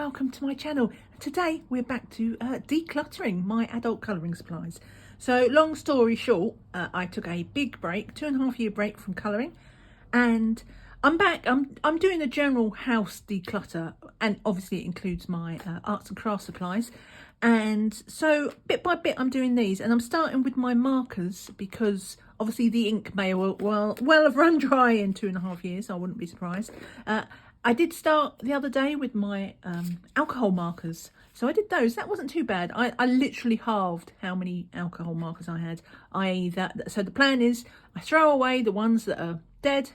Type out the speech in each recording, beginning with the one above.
welcome to my channel. Today we're back to decluttering my adult colouring supplies. So long story short, I took a big break, 2.5 year break from colouring, and I'm back. I'm doing a general house declutter, and obviously it includes my arts and crafts supplies. And so bit by bit I'm doing these, and I'm starting with my markers because obviously the ink may well have run dry in 2.5 years. I wouldn't be surprised. I did start the other day with my alcohol markers. So I did those. That wasn't too bad. I literally halved how many alcohol markers I had. So the plan is I throw away the ones that are dead,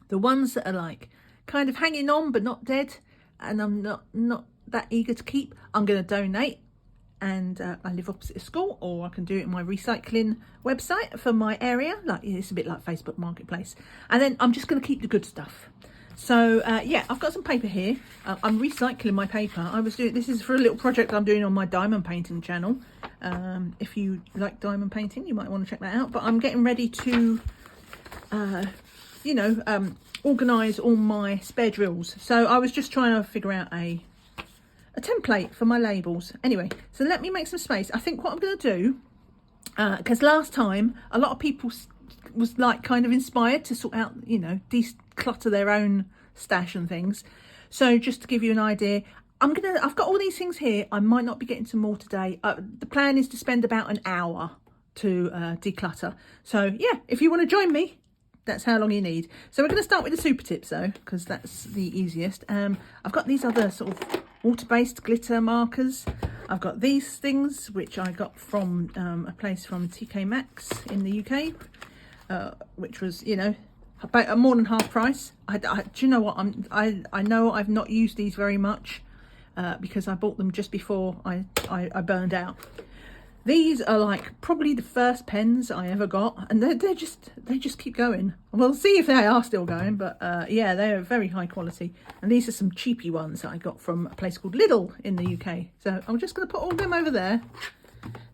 the ones that are like kind of hanging on but not dead, and I'm not that eager to keep. I'm going to donate, and I live opposite a school, or I can do it in my recycling website for my area. Like, it's a bit like Facebook Marketplace. And then I'm just going to keep the good stuff. So yeah, I've got some paper here. I'm recycling my paper. This is for a little project I'm doing on my diamond painting channel. If you like diamond painting, you might want to check that out. But I'm getting ready to, organise all my spare drills. So I was just trying to figure out a template for my labels. Anyway, so let me make some space. I think what I'm going to do, because last time a lot of people was like kind of inspired to sort out, declutter their own stash and things. So just to give you an idea, I've got all these things here. I might not be getting some more today. The plan is to spend about an hour to declutter. So yeah, if you want to join me, that's how long you need. So we're going to start with the SuperTips though, because that's the easiest. I've got these other sort of water-based glitter markers. I've got these things which I got from a place from TK Maxx in the UK. Which was, about more than half price. Do you know what? I know I've not used these very much because I bought them just before I burned out. These are like probably the first pens I ever got, and they just keep going. We'll see if they are still going, but yeah, they are very high quality. And these are some cheapy ones that I got from a place called Lidl in the UK. So I'm just going to put all of them over there.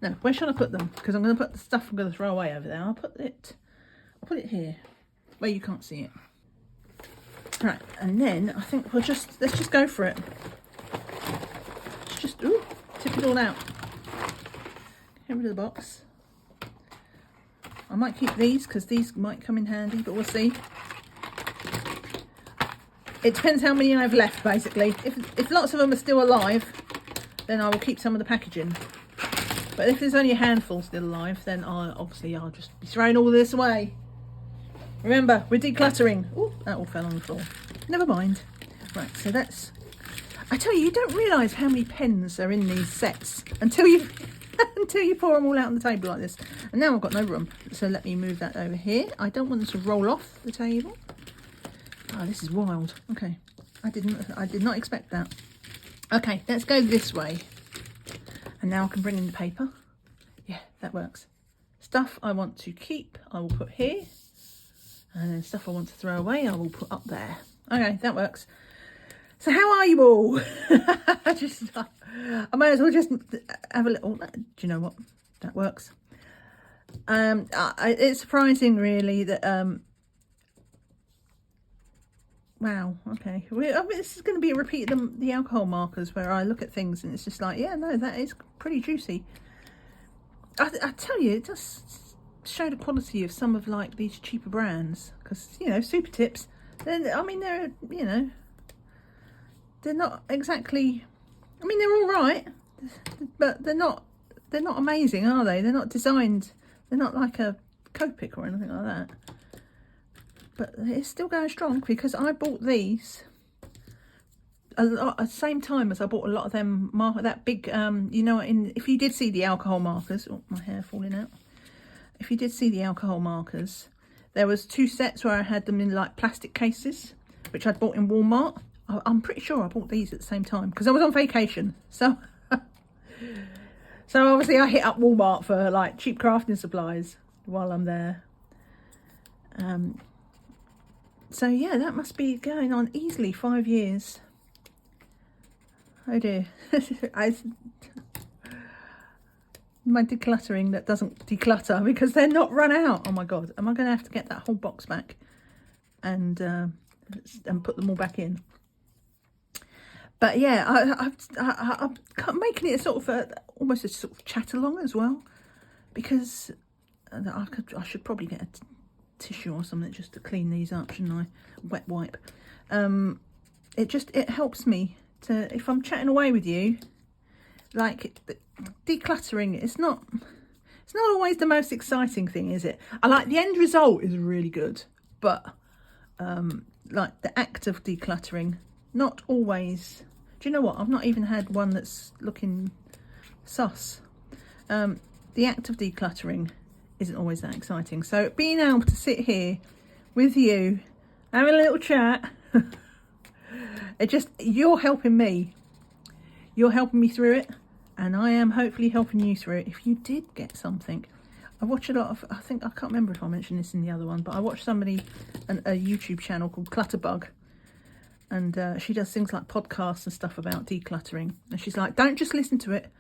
No, where shall I put them? Because I'm going to put the stuff I'm going to throw away over there. I'll put it here where you can't see it. Right, and then I think let's just go for it. Let's just tip it all out. Get rid of the box. I might keep these because these might come in handy, but we'll see. It depends how many I have left, basically. If lots of them are still alive, then I will keep some of the packaging. But if there's only a handful still alive, then I'll just be throwing all this away. Remember, we're decluttering. Oh, that all fell on the floor. Never mind. Right, so that's... I tell you don't realise how many pens are in these sets until you pour them all out on the table like this. And now I've got no room. So let me move that over here. I don't want them to roll off the table. Oh, this is wild. Okay. I did not expect that. Okay, let's go this way. And now I can bring in the paper. Yeah, that works. Stuff I want to keep, I will put here. And then stuff I want to throw away, I will put up there. Okay, that works. So how are you all? I might as well just have a little... Do you know what? That works. It's surprising, really, that... wow, okay. This is going to be a repeat of the alcohol markers, where I look at things and it's just like, yeah, no, that is pretty juicy. I tell you, it does show the quality of some of like these cheaper brands, because SuperTips, they're not exactly, they're all right, but they're not amazing, are they? They're not designed, they're not like a Copic or anything like that, but it's still going strong, because I bought these a lot at the same time as I bought a lot of them that big if you did see the alcohol markers, oh, my hair falling out. If you did see the alcohol markers, there was 2 sets where I had them in like plastic cases, which I'd bought in Walmart. I'm pretty sure I bought these at the same time because I was on vacation. So obviously I hit up Walmart for like cheap crafting supplies while I'm there. So yeah, that must be going on easily 5 years. Oh dear. My decluttering that doesn't declutter because they're not run out. Oh my god, am I going to have to get that whole box back and put them all back in? But yeah, I'm making it a sort of almost a sort of chat along as well, because I should probably get a tissue or something just to clean these up, shouldn't I? Wet wipe. It helps me to, if I'm chatting away with you, like decluttering. It's not always the most exciting thing, is it? I like the end result is really good, but like the act of decluttering, not always. Do you know what? I've not even had one that's looking sus. The act of decluttering isn't always that exciting. So being able to sit here with you, having a little chat, you're helping me. You're helping me through it, and I am hopefully helping you through it. If you did get something, I watch a lot of, I can't remember if I mentioned this in the other one, but I watched somebody, a YouTube channel called Clutterbug, and she does things like podcasts and stuff about decluttering. And she's like, don't just listen to it,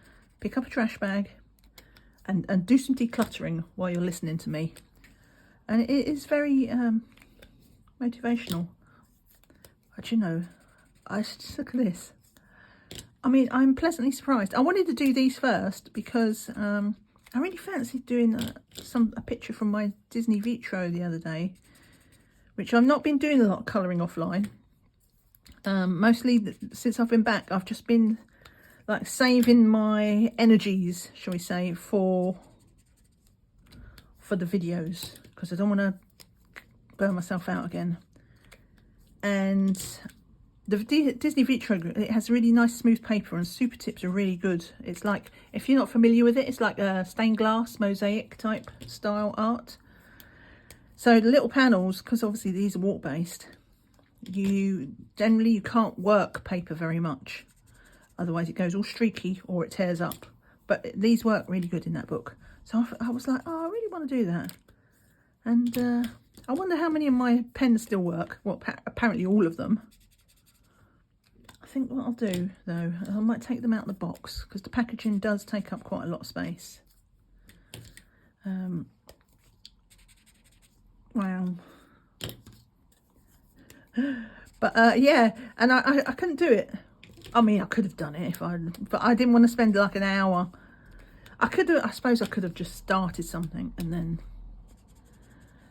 pick up a trash bag and do some decluttering while you're listening to me. And it is very motivational. But you know, I just look at this. I mean, I'm pleasantly surprised. I wanted to do these first because I really fancied doing a picture from my Disney Vitro the other day, which I've not been doing a lot of colouring offline. Mostly since I've been back, I've just been like saving my energies, shall we say, for the videos, because I don't want to burn myself out again. And the Disney Vitro, it has really nice smooth paper, and SuperTips are really good. It's like, if you're not familiar with it, it's like a stained glass mosaic type style art. So the little panels, because obviously these are wart based, you can't work paper very much, otherwise it goes all streaky or it tears up. But these work really good in that book. So I was like, oh, I really want to do that. And I wonder how many of my pens still work. Well, apparently all of them. I think what I'll do though, I might take them out of the box, because the packaging does take up quite a lot of space. Wow. But yeah, and I couldn't do it. I mean, I could have done it but I didn't want to spend like an hour. I suppose I could have just started something and then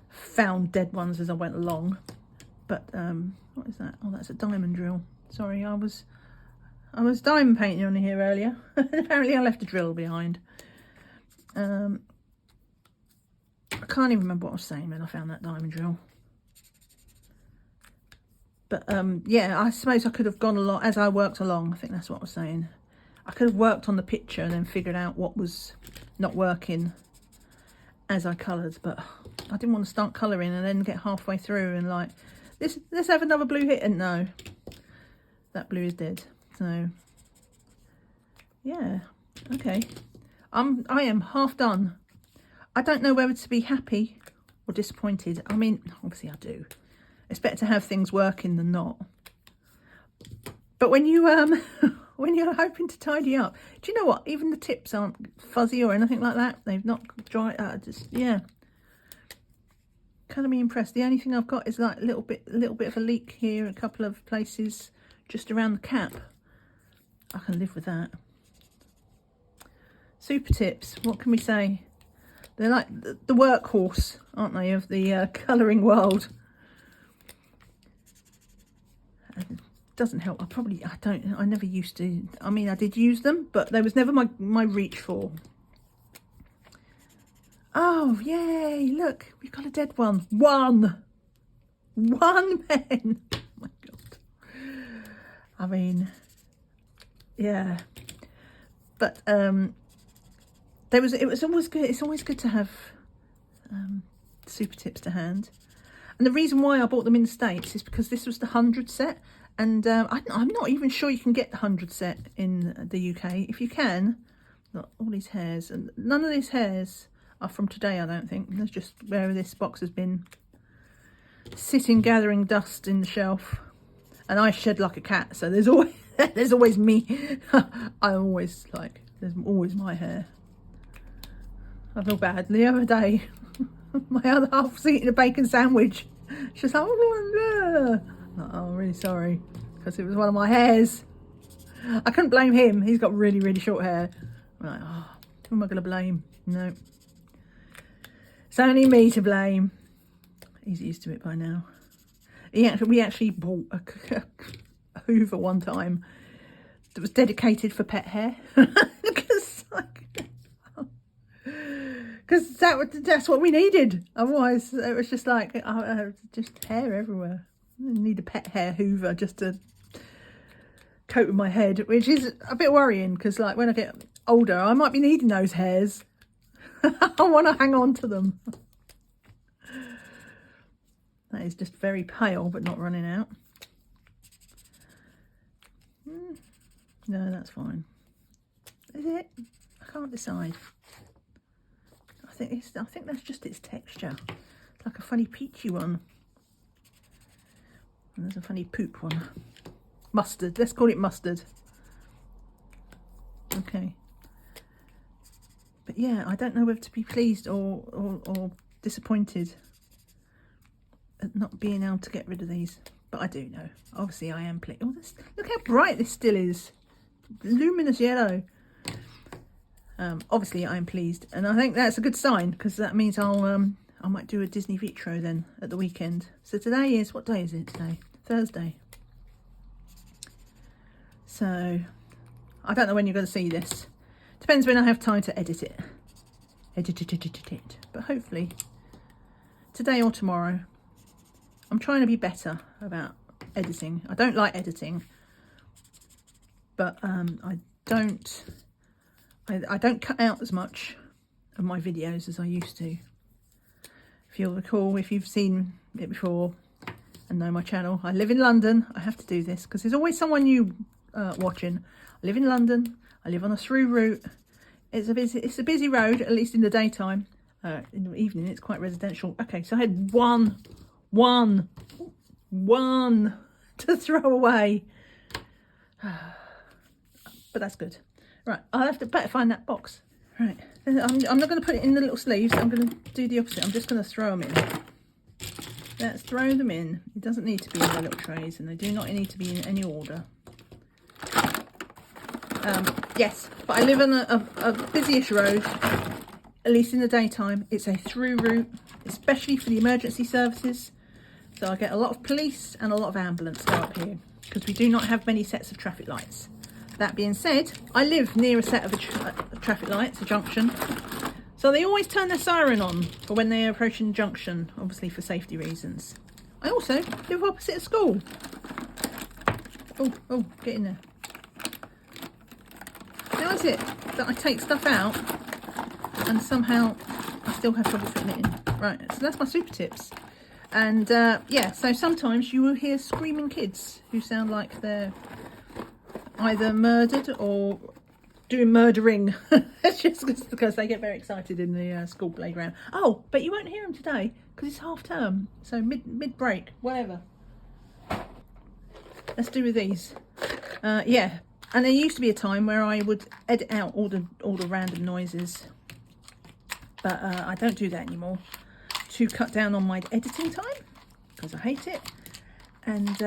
found dead ones as I went along. But what is that? Oh, that's a diamond drill. Sorry, I was diamond painting on here earlier. Apparently I left a drill behind. I can't even remember what I was saying when I found that diamond drill. But yeah, I suppose I could have gone along as I worked along. I think that's what I was saying. I could have worked on the picture and then figured out what was not working as I coloured. But I didn't want to start colouring and then get halfway through and like, let's have another blue hit. And no, that blue is dead. So yeah, okay. I am half done. I don't know whether to be happy or disappointed. I mean, obviously I do. It's better to have things working than not. But when you when you're hoping to tidy up, do you know what? Even the tips aren't fuzzy or anything like that. They've not dried. Just yeah. Kind of be impressed. The only thing I've got is like a little bit of a leak here, a couple of places just around the cap. I can live with that. SuperTips. What can we say? They're like the workhorse, aren't they, of the colouring world. It doesn't help. I never used to. I mean, I did use them, but they was never my reach for. Oh, yay, look, we've got a dead one. One pen. Oh my God. I mean, yeah. But it was always good. It's always good to have SuperTips to hand. And the reason why I bought them in the States is because this was the 100 set. And I'm not even sure you can get the 100 set in the UK. If you can, look, all these hairs. And none of these hairs are from today, I don't think. There's just where this box has been sitting gathering dust in the shelf. And I shed like a cat, so there's always me. I'm always like, there's always my hair. I feel bad. The other day, my other half was eating a bacon sandwich. She's like, oh, I'm really sorry, because it was one of my hairs. I couldn't blame him. He's got really, really short hair. I'm like, oh, who am I going to blame? No. It's only me to blame. He's used to it by now. We actually bought a Hoover one time that was dedicated for pet hair. Because that's what we needed. Otherwise, it was just like, just hair everywhere. I need a pet hair Hoover just to coat with my head, which is a bit worrying because, like, when I get older, I might be needing those hairs. I want to hang on to them. That is just very pale, but not running out. No, that's fine. Is it? I can't decide. I think that's just its texture. It's like a funny peachy one. And there's a funny poop one. Mustard. Let's call it mustard. Okay. But yeah, I don't know whether to be pleased or disappointed at not being able to get rid of these. But I do know. Obviously, I am pleased. Oh, look how bright this still is. Luminous yellow. Obviously, I am pleased. And I think that's a good sign because that means I might do a Disney Vitro then at the weekend. So today is, what day is it today? Thursday. So I don't know when you're going to see this. Depends when I have time to edit it. Edit it. But hopefully today or tomorrow. I'm trying to be better about editing. I don't like editing, but I don't cut out as much of my videos as I used to. If you'll recall, if you've seen it before and know my channel, I live in London. I have to do this because there's always someone new watching. I live in London. I live on a through route. It's a busy road, at least in the daytime. In the evening, it's quite residential. Okay, so I had one to throw away. But that's good. Right, I'll have to better find that box. Right, I'm not going to put it in the little sleeves. I'm going to do the opposite. I'm just going to throw them in. Let's throw them in. It doesn't need to be in their little trays, and they do not need to be in any order. Yes, but I live on a busy-ish road, at least in the daytime. It's a through route, especially for the emergency services. So I get a lot of police and a lot of ambulance go up here because we do not have many sets of traffic lights. That being said, I live near a set of traffic lights, a junction. So they always turn their siren on for when they're approaching the junction, obviously for safety reasons. I also live opposite a school. Oh, get in there. How is it that I take stuff out and somehow I still have trouble fitting it in? Right, so that's my super tips. And yeah, so sometimes you will hear screaming kids who sound like they're either murdered or doing murdering. It's just because they get very excited in the school playground. Oh, but you won't hear them today because it's half term. So mid break, whatever. Let's do with these. Yeah. And there used to be a time where I would edit out all the random noises, but I don't do that anymore to cut down on my editing time because I hate it. And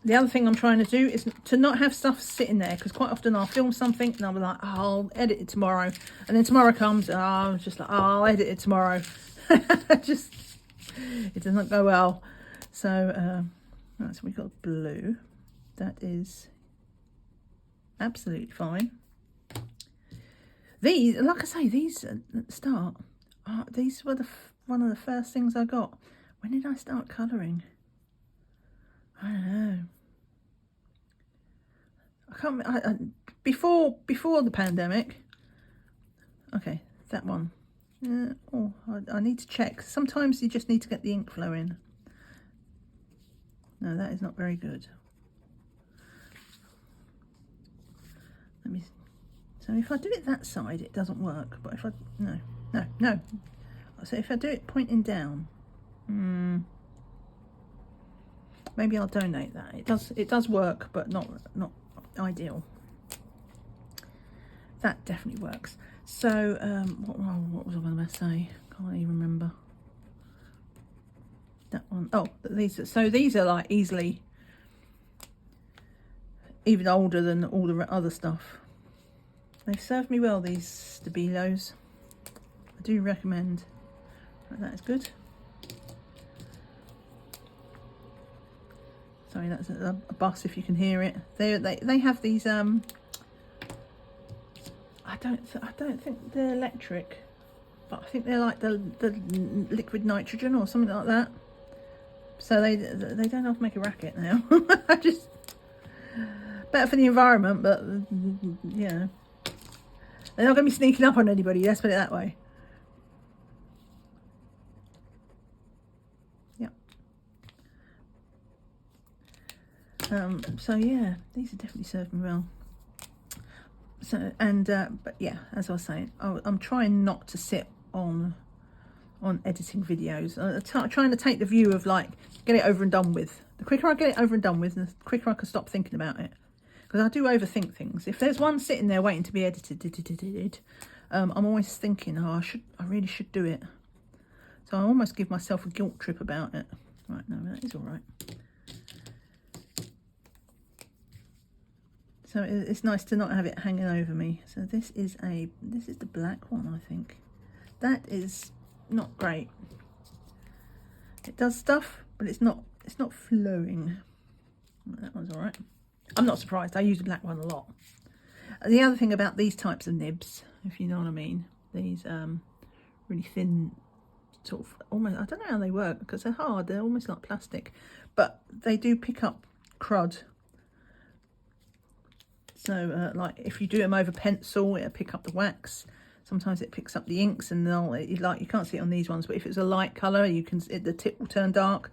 the other thing I'm trying to do is to not have stuff sitting there because quite often I'll film something and I'll be like, oh, I'll edit it tomorrow, and then tomorrow comes and I'm just like, oh, I'll edit it tomorrow. It doesn't go well. So right, so we've got blue. That is absolutely fine. These, like I say, these at the start, these were one of the first things I got. When did I start colouring? I don't know. I can't. Before the pandemic. Okay, that one. I need to check. Sometimes you just need to get the ink flow in. No, that is not very good. So if I do it that side, it doesn't work. But if I no. So if I do it pointing down, maybe I'll donate that. It does work, but not ideal. That definitely works. So what was I going to say? Can't even remember. That one. Oh, these are like easily even older than all the other stuff. They've served me well, these Stabilos. I do recommend. Right, that is good. Sorry, that's a bus if you can hear it. They have these I don't think they're electric, but I think they're like the liquid nitrogen or something like that. So they don't have to make a racket now. Just better for the environment, but you know, they're not going to be sneaking up on anybody. Let's put it that way. Yeah. So yeah, these have definitely served me well. So but yeah, as I was saying, I'm trying not to sit on editing videos. Trying to take the view of like, get it over and done with. The quicker I get it over and done with, the quicker I can stop thinking about it. Because I do overthink things. If there's one sitting there waiting to be edited, I'm always thinking, oh, I really should do it. So I almost give myself a guilt trip about it. Right, no, that is all right. So it's nice to not have it hanging over me. So this is the black one, I think. That is not great. It does stuff, but it's not flowing. That one's all right. I'm not surprised. I use the black one a lot. The other thing about these types of nibs, if you know what I mean, these really thin, sort of almost, I don't know how they work because they're hard. They're almost like plastic, but they do pick up crud. So like if you do them over pencil, it'll pick up the wax. Sometimes it picks up the inks, and you can't see it on these ones, but if it's a light colour, the tip will turn dark.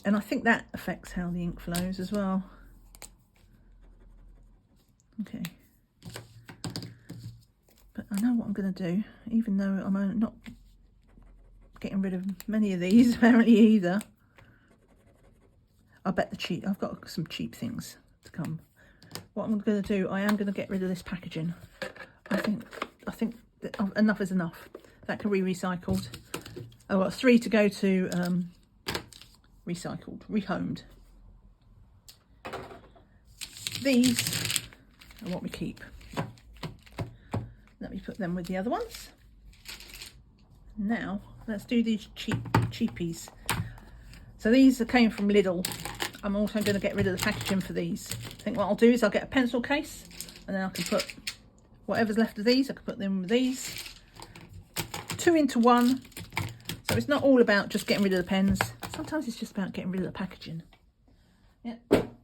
And I think that affects how the ink flows as well. Okay. But I know what I'm going to do, even though I'm not getting rid of many of these apparently either. I bet I've got some cheap things to come. What I'm going to do, I am going to get rid of this packaging. I think that enough is enough. That can be recycled. I've got 3 to go to recycled, rehomed. These are what we keep. Let me put them with the other ones. Now let's do these cheapies. So these came from Lidl. I'm also going to get rid of the packaging for these. I think what I'll do is I'll get a pencil case, and then I can put whatever's left of these, I can put them with these. 2 into 1. So it's not all about just getting rid of the pens. Sometimes it's just about getting rid of the packaging. Yeah,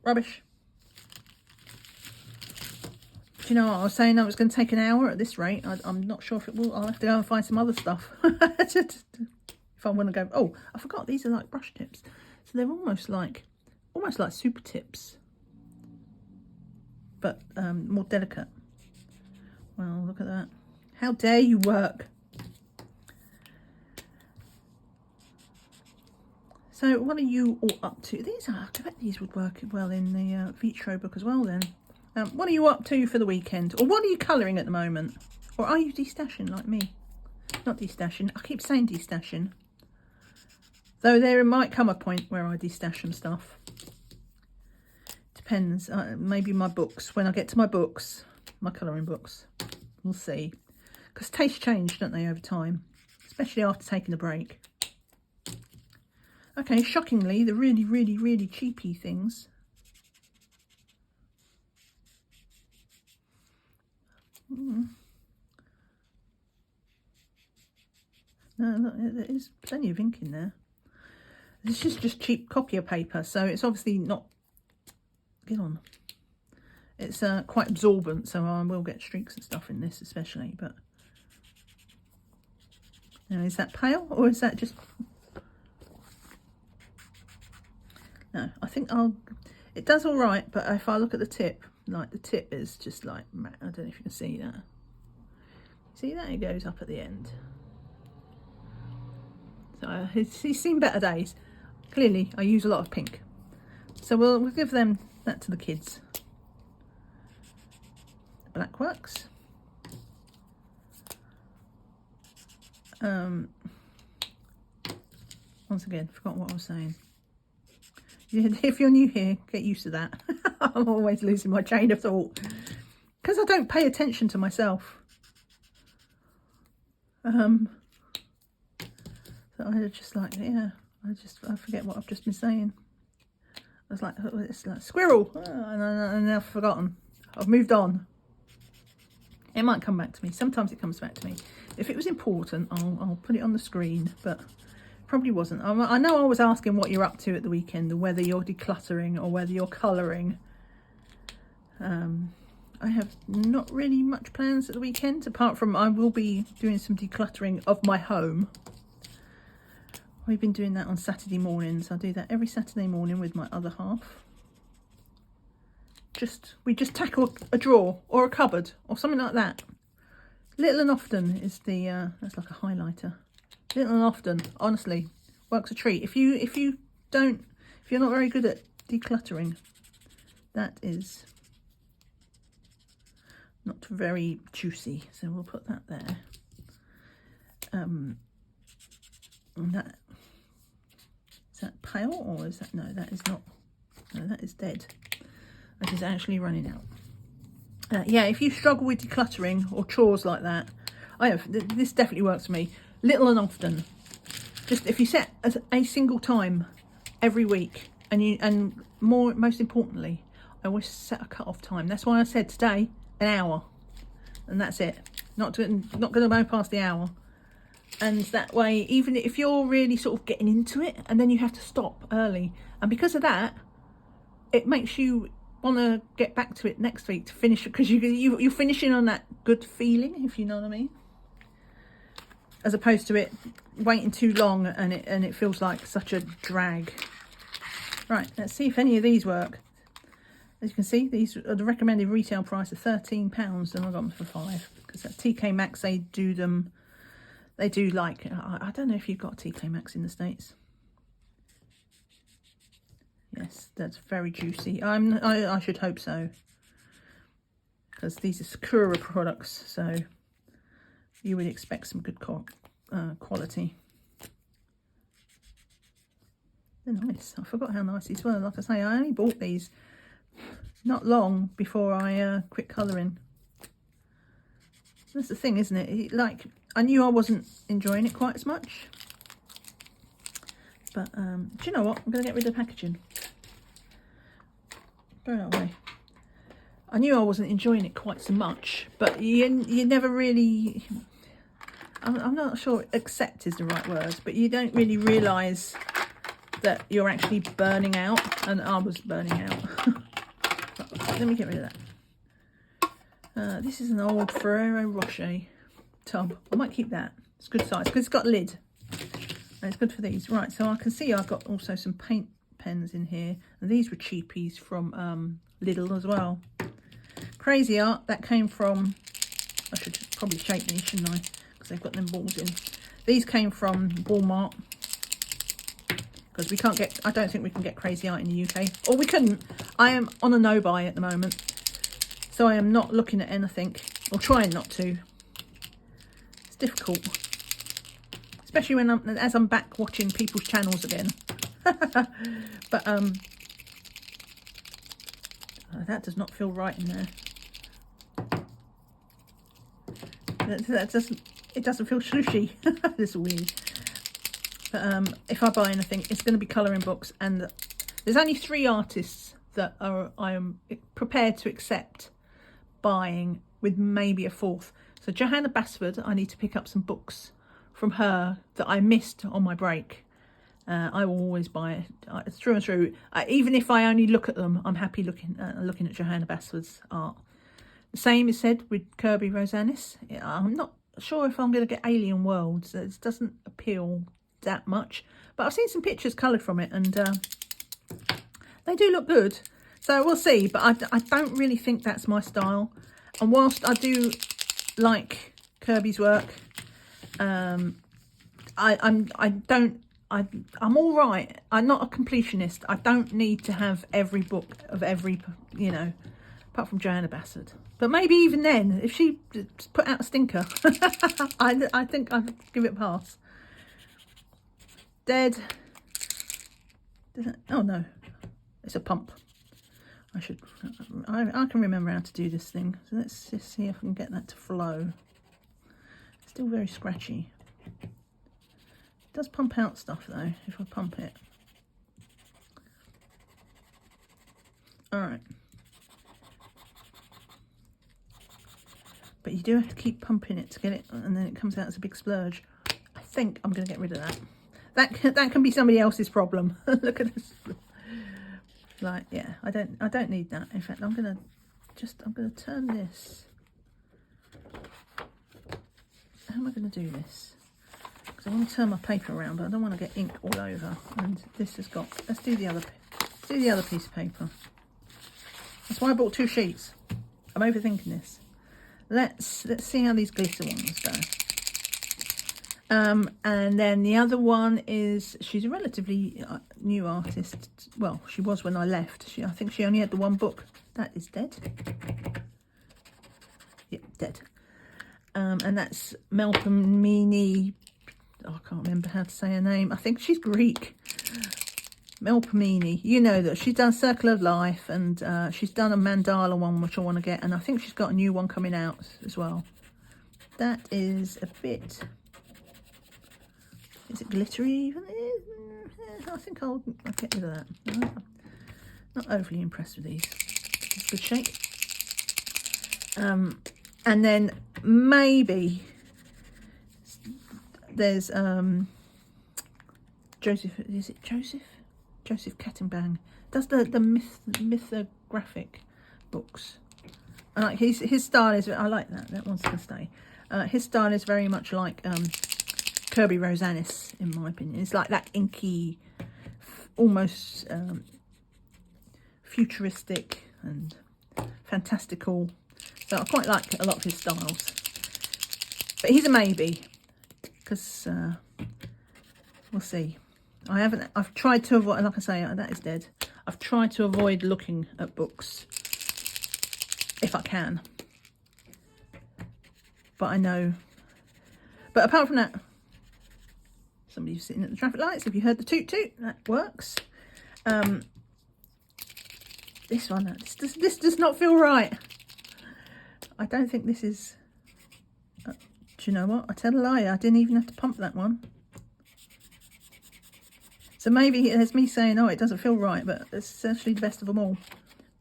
rubbish. Do you know what I was saying? I was going to take an hour at this rate. I'm not sure if it will. I'll have to go and find some other stuff. If I want to go. Oh, I forgot. These are like brush tips. So they're almost like SuperTips, but more delicate. Well, look at that. How dare you work? So what are you all up to? I bet these would work well in the Vitro book as well then. What are you up to for the weekend? Or what are you colouring at the moment? Or are you destashing like me? Not destashing. I keep saying destashing. Though there might come a point where I destash some stuff. Depends. Maybe my books. When I get to my books, my colouring books, we'll see. Because tastes change, don't they, over time? Especially after taking a break. Okay, shockingly, the really, really, really cheapy things. No, look, there is plenty of ink in there. This is just cheap copier paper, so it's obviously not... Get on. It's quite absorbent, so I will get streaks and stuff in this especially, but... Now, is that pale, or is that just... No, I think it does all right, but if I look at the tip, like the tip is just like, I don't know if you can see that. See that? It goes up at the end. So he's seen better days. Clearly, I use a lot of pink. So we'll give them that to the kids. The black works. Once again, forgot what I was saying. If you're new here, get used to that. I'm always losing my train of thought because I don't pay attention to myself. So I just like, yeah, I forget what I've just been saying. I was like, oh, it's like squirrel, and I've forgotten. I've moved on. It might come back to me. Sometimes it comes back to me. If it was important, I'll put it on the screen, but probably wasn't. I know I was asking what you're up to at the weekend, or whether you're decluttering or whether you're colouring. I have not really much plans at the weekend, apart from I will be doing some decluttering of my home. We've been doing that on Saturday mornings. I do that every Saturday morning with my other half. We just tackle a drawer or a cupboard or something like that. Little and often is the that's like a highlighter. Little and often, honestly, works a treat. If you're not very good at decluttering, that is not very juicy. So we'll put that there. And that is that pale, or is that, no, that is not. No, that is dead. That is actually running out. Yeah, if you struggle with decluttering or chores like that, this definitely works for me. Little and often. Just if you set a single time every week, and most importantly, I always set a cut-off time. That's why I said today an hour, and that's it. Not going to go past the hour. And that way, even if you're really sort of getting into it, and then you have to stop early, and because of that, it makes you want to get back to it next week to finish it, because you're finishing on that good feeling, if you know what I mean, as opposed to it waiting too long and it feels like such a drag. Right, let's see if any of these work. As you can see, these are the recommended retail price of £13, and I got them for £5 because at TK Maxx they do like, I don't know if you've got TK Maxx in the States. Yes, that's very juicy. I should hope so, because these are Sakura products, so you would expect some good quality. They're nice. I forgot how nice these were. Like I say, I only bought these not long before I quit colouring. That's the thing, isn't it? Like, I knew I wasn't enjoying it quite as much, but do you know what? I'm going to get rid of the packaging. Throw that away. I knew I wasn't enjoying it quite so much, but you never really, I'm not sure accept is the right word, but you don't really realise that you're actually burning out, and I was burning out. Let me get rid of that. This is an old Ferrero Rocher tub. I might keep that. It's a good size because it's got a lid, and it's good for these. Right, so I can see I've got also some paint pens in here, and these were cheapies from Lidl as well. Crazy Art, that came from, I should probably shape these, shouldn't I, because they've got them balls in. These came from Walmart, because we can't get, I don't think we can get Crazy Art in the UK, or we couldn't. I am on a no buy at the moment, so I am not looking at anything, or trying not to. It's difficult, especially when as I'm back watching people's channels again. But that does not feel right in there. It doesn't feel slushy. It's weird. But if I buy anything, it's going to be colouring books, and there's only 3 artists that I am prepared to accept buying, with maybe a 4th. So Johanna Basford, I need to pick up some books from her that I missed on my break. I will always buy it. It's through and through. Even if I only look at them, I'm happy looking at Johanna Basford's art. The same is said with Kirby Rosanis. I'm not sure if I'm going to get Alien Worlds. It doesn't appeal that much, but I've seen some pictures coloured from it, and they do look good. So we'll see. But I don't really think that's my style. And whilst I do like Kirby's work, I'm all right. I'm not a completionist. I don't need to have every book of every, apart from Johanna Basford. But maybe even then, if she put out a stinker, I think I'd give it a pass. Dead. Oh no, it's a pump. I can remember how to do this thing. So let's just see if I can get that to flow. Still very scratchy. It does pump out stuff though, if I pump it. Alright. But you do have to keep pumping it to get it, and then it comes out as a big splurge. I think I'm going to get rid of that. That can be somebody else's problem. Look at this. Like, yeah, I don't need that. In fact, I'm gonna turn this. How am I going to do this? Because I want to turn my paper around, but I don't want to get ink all over. And this has got. Let's do the other piece of paper. That's why I bought 2 sheets. I'm overthinking this. Let's see how these glitter ones go. And then the other one is, she's a relatively new artist. Well, she was when I left. I think she only had the 1 book. That is dead. Yep, dead. And that's Melpomene. Oh, I can't remember how to say her name. I think she's Greek. Melpomene. You know that she's done Circle of Life, and she's done a mandala one, which I want to get. And I think she's got a new one coming out as well. That is a bit... Is it glittery even? I think I'll get rid of that. No, not overly impressed with these. It's a good shape. And then maybe there's Joseph. Is it Joseph? Joseph Kettenbang does the mythographic books. I like his style is. I like that. That one's gonna stay. His style is very much like Kirby Rosanis, in my opinion. It's like that inky, almost futuristic and fantastical. So I quite like a lot of his styles. But he's a maybe, because we'll see. I've tried to avoid, like I say, that is dead. I've tried to avoid looking at books if I can. But I know. But apart from that, somebody's sitting at the traffic lights. If you heard the toot toot, that works. This one, this does not feel right. I don't think this is... do you know what? I tell a lie. I didn't even have to pump that one. So maybe there's me saying, oh, it doesn't feel right, but it's actually the best of them all.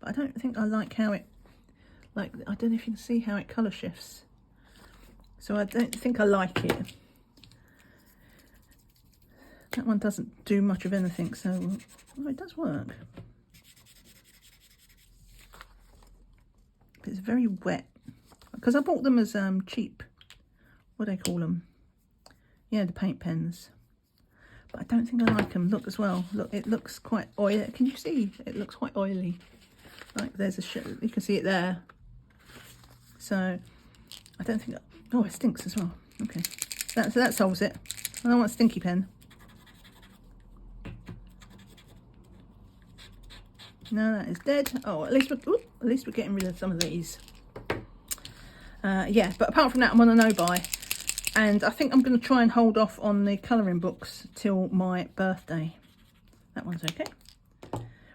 But I don't think I like how it... Like, I don't know if you can see how it colour shifts. So I don't think I like it. That one doesn't do much of anything, so oh, it does work. It's very wet because I bought them as cheap. What do they call them? Yeah, the paint pens. But I don't think I like them. Look as well. Look, it looks quite oily. Can you see? It looks quite oily. Like there's you can see it there. So I don't think. Oh, it stinks as well. Okay, so that solves it. I don't want a stinky pen. No, that is dead. Oh, at least we're getting rid of some of these. Yeah, but apart from that, I'm on a no buy, and I think I'm going to try and hold off on the colouring books till my birthday. That one's okay,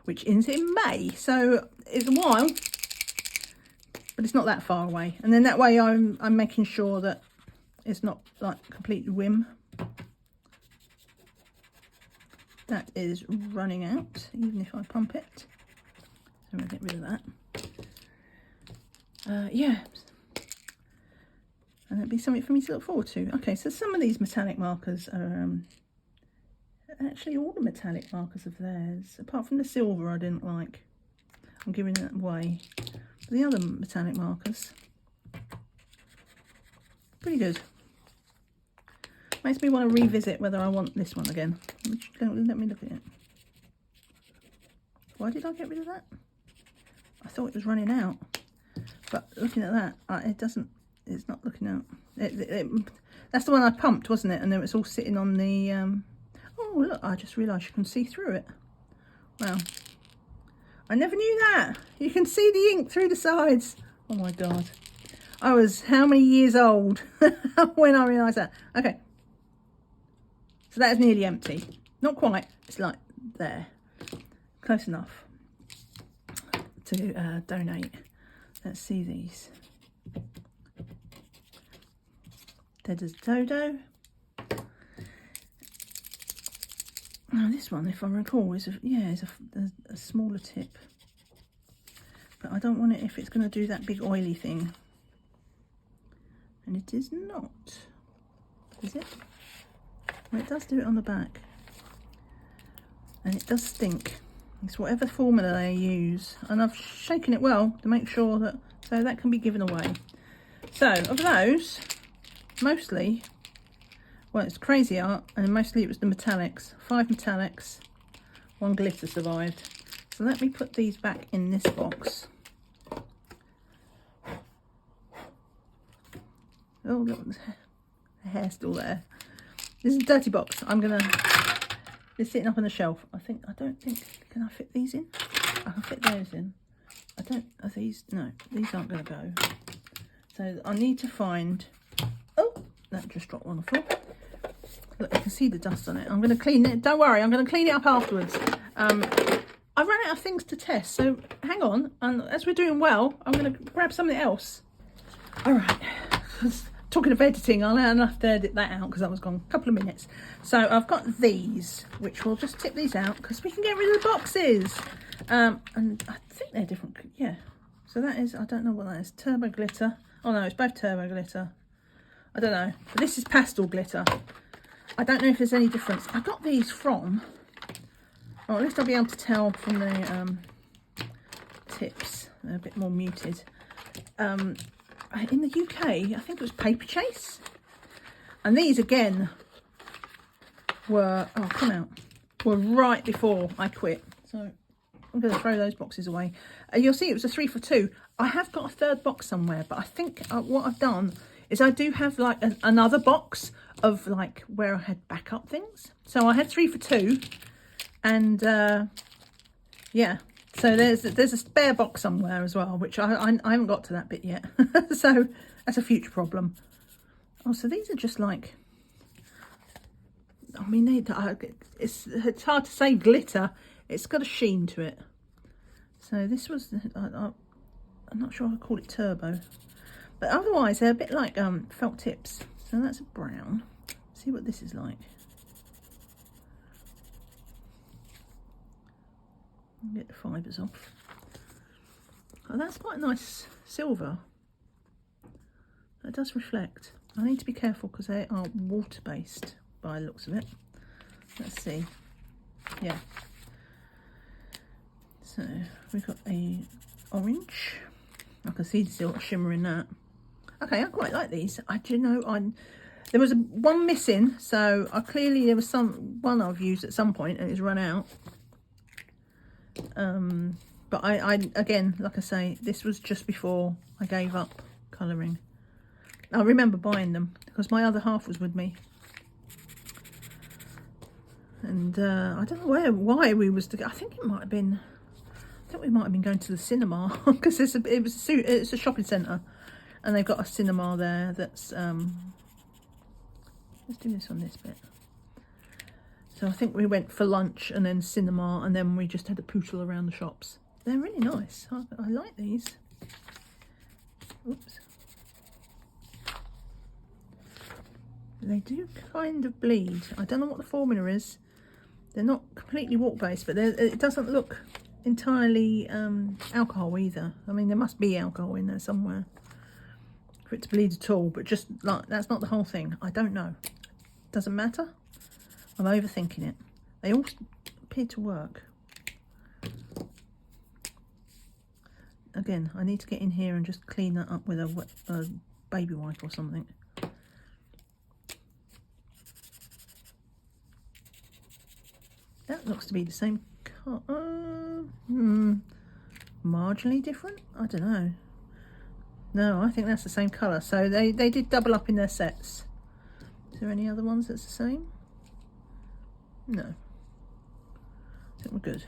which ends in May, so it's a while, but it's not that far away. And then that way, I'm making sure that it's not like complete whim. That is running out, even if I pump it. I'm going to get rid of that. Yeah. And that'd be something for me to look forward to. Okay, so some of these metallic markers are... actually, all the metallic markers of theirs, apart from the silver I didn't like. I'm giving that away. But the other metallic markers, pretty good. Makes me want to revisit whether I want this one again. Let me look at it. Why did I get rid of that? I thought it was running out, but looking at that, it's not looking out. That's the one I pumped, wasn't it? And then it's all sitting on the, oh look, I just realised you can see through it. Wow. I never knew that. You can see the ink through the sides. Oh my God. I was how many years old when I realised that? Okay. So that is nearly empty. Not quite. It's like there. Close enough. to donate. Let's see these. Dead as Dodo. Now this one, if I recall, is a smaller tip. But I don't want it if it's going to do that big oily thing. And it is not. Is it? Well, it does do it on the back. And it does stink. It's whatever formula they use. And I've shaken it well to make sure that, so that can be given away. So, of those, mostly, well, it's Crazy Art, and mostly it was the metallics. 5 metallics, 1 glitter survived. So let me put these back in this box. Oh, look, the hair's still there. This is a dirty box. It's sitting up on the shelf. I don't think, can I fit these in? I can fit those in. Are these, no, these aren't going to go. So I need to find, oh, that just dropped on the floor. Look, you can see the dust on it. I'm going to clean it. Don't worry, I'm going to clean it up afterwards. I ran out of things to test, so hang on. And as we're doing well, I'm going to grab something else. All right. Talking of editing, I'll have to edit that out because that was gone a couple of minutes. So I've got these, which we'll just tip these out because we can get rid of the boxes. And I think they're different. Yeah. So that is, I don't know what that is. Turbo glitter. Oh no, it's both turbo glitter. I don't know. But this is pastel glitter. I don't know if there's any difference. I got these from, or at least I'll be able to tell from the tips. They're a bit more muted. In the UK, I think it was Paper Chase. And these again were, oh, come out, were right before I quit. So I'm going to throw those boxes away. You'll see it was a 3 for 2. I have got a third box somewhere, but I think what I've done is I do have like another box of like where I had backup things. So I had 3 for 2 and yeah. So there's a spare box somewhere as well, which I haven't got to that bit yet. So that's a future problem. Oh, so these are just like, I mean, it's hard to say glitter. It's got a sheen to it. So this was, I'm not sure I call it turbo. But otherwise, they're a bit like felt tips. So that's a brown. See what this is like. Get the fibres off. Oh, that's quite a nice silver. That does reflect. I need to be careful because they are water-based by the looks of it. Let's see. Yeah. So we've got a orange. I can see the silver shimmer in that. Okay, I quite like these. There was one missing, so clearly there was one I've used at some point and it's run out. But I again, like I say, this was just before I gave up colouring. I remember buying them because my other half was with me, and I don't know why we was together. I think we might have been going to the cinema because it's a shopping centre, and they've got a cinema there. That's let's do this on this bit. So I think we went for lunch and then cinema, and then we just had a pootle around the shops. They're really nice. I like these. Oops. They do kind of bleed. I don't know what the formula is. They're not completely water-based, but it doesn't look entirely alcohol either. I mean, there must be alcohol in there somewhere for it to bleed at all, but just like that's not the whole thing. I don't know. Doesn't matter. I'm overthinking it. They all appear to work. Again, I need to get in here and just clean that up with a baby wipe or something. That looks to be the same colour. Marginally different? I don't know. No, I think that's the same colour. So they did double up in their sets. Is there any other ones that's the same? No. I think we're good.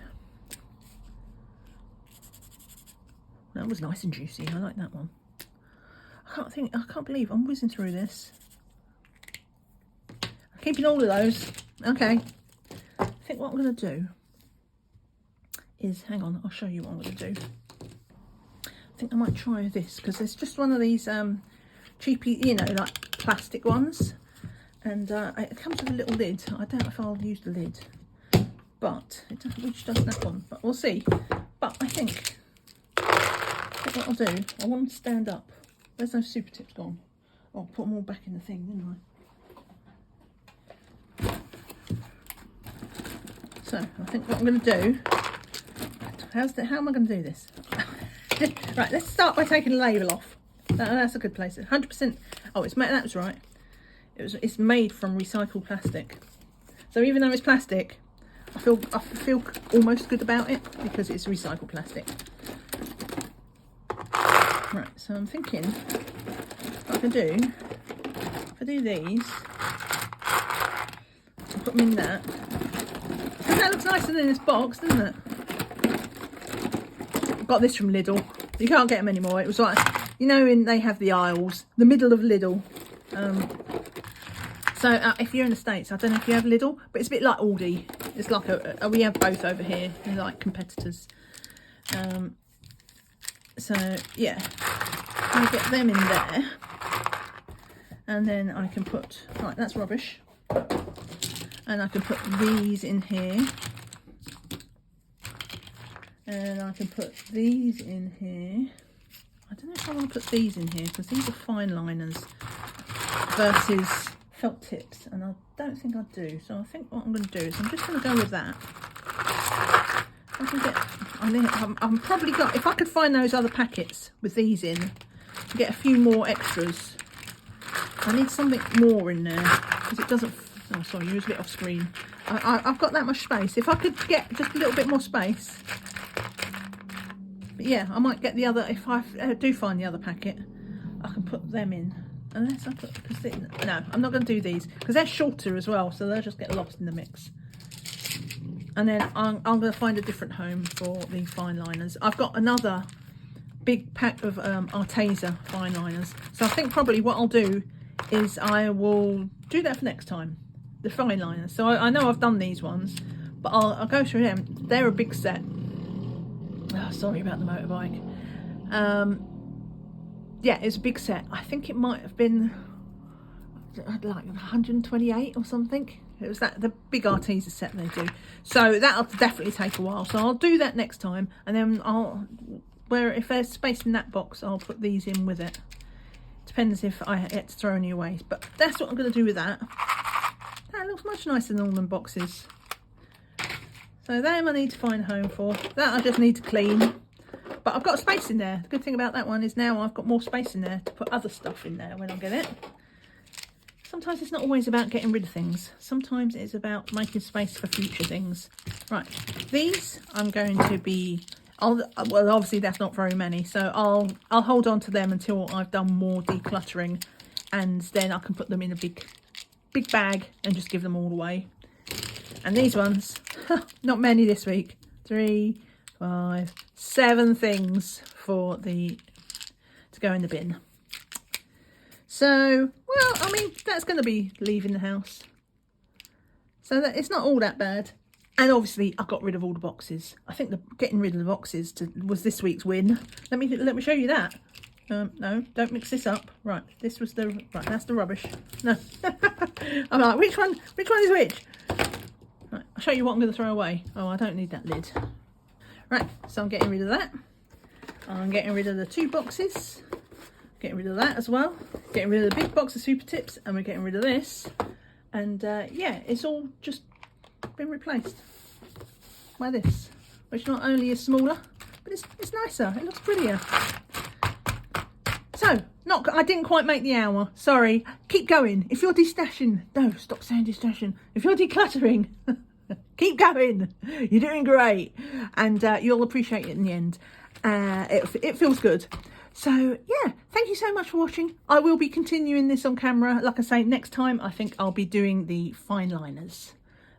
That was nice and juicy. I like that one. I can't believe I'm whizzing through this. I'm keeping all of those. Okay. I think what I'm going to do is, hang on, I'll show you what I'm going to do. I think I might try this because there's just one of these cheapy, you know, like plastic ones, and it comes with a little lid. I don't know if I'll use the lid, but it doesn't, which does snap on, but we'll see. But I think what I'll do, I want them to stand up. Where's those super tips gone? Oh, I'll put them all back in the thing, didn't I? So I think what I'm going to do, how am I going to do this? Right, let's start by taking the label off. That's a good place. 100%. Oh, it's made. That was right. It's made from recycled plastic. So even though it's plastic, I feel almost good about it because it's recycled plastic. Right. So I'm thinking what I can do. If I do these, I'll put them in that. Because that looks nicer than this box, doesn't it? Got this from Lidl. You can't get them anymore. It was like, you know, they have the aisles, the middle of Lidl. So if you're in the States, I don't know if you have Lidl, but it's a bit like Aldi. It's like we have both over here. They're like competitors. So yeah, I get them in there, and then I can put, right, that's rubbish, and I can put these in here. And I can put these in here. I don't know if I want to put these in here because these are Fineliners versus felt tips, and I don't think I do. So I think what I'm going to do is I'm just going to go with that. I can get. I'm probably got. If I could find those other packets with these in, to get a few more extras. I need something more in there because it doesn't. Oh, sorry, use it off screen. I've got that much space. If I could get just a little bit more space. But yeah, I might get the other, if I do find the other packet, I can put them in. Unless I put, no, I'm not going to do these because they're shorter as well, so they'll just get lost in the mix. And then I'm going to find a different home for the Fineliners. I've got another big pack of Arteza Fineliners. So I think probably what I'll do is I will do that for next time, the Fineliners. So I know I've done these ones, but I'll go through them. They're a big set. Oh, sorry about the motorbike. Yeah, it's a big set. I think it might have been like 128 or something. It was the big Arteza set they do. So that'll definitely take a while. So I'll do that next time, and then if there's space in that box, I'll put these in with it. Depends if I get to throw any away. But that's what I'm going to do with that. That looks much nicer than all them boxes. So them I need to find a home for. That I just need to clean. But I've got space in there. The good thing about that one is now I've got more space in there to put other stuff in there when I get it. Sometimes it's not always about getting rid of things. Sometimes it's about making space for future things. Right, these I'm going to be... well, obviously that's not very many. So I'll hold on to them until I've done more decluttering. And then I can put them in a big bag and just give them all away. And these ones, not many this week. 3, 5, 7 things to go in the bin. So, well, I mean, that's going to be leaving the house. So that it's not all that bad. And obviously, I got rid of all the boxes. I think getting rid of the boxes was this week's win. Let me show you that. No, don't mix this up. Right, this was right. That's the rubbish. No, I'm like, which one is which? Right, I'll show you what I'm going to throw away. Oh, I don't need that lid. Right, so I'm getting rid of that. I'm getting rid of the 2 boxes. Getting rid of that as well. Getting rid of the big box of SuperTips, and we're getting rid of this. And yeah, it's all just been replaced by this, which not only is smaller, but it's nicer. It looks prettier. So, I didn't quite make the hour. Sorry. Keep going. If you're destashing, no, stop saying destashing. If you're decluttering, keep going. You're doing great, and you'll appreciate it in the end. It feels good. So yeah, thank you so much for watching. I will be continuing this on camera. Like I say, next time I think I'll be doing the Fineliners.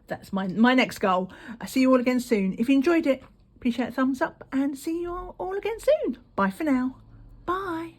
That's my next goal. I'll see you all again soon. If you enjoyed it, appreciate a thumbs up, and see you all again soon. Bye for now. Bye.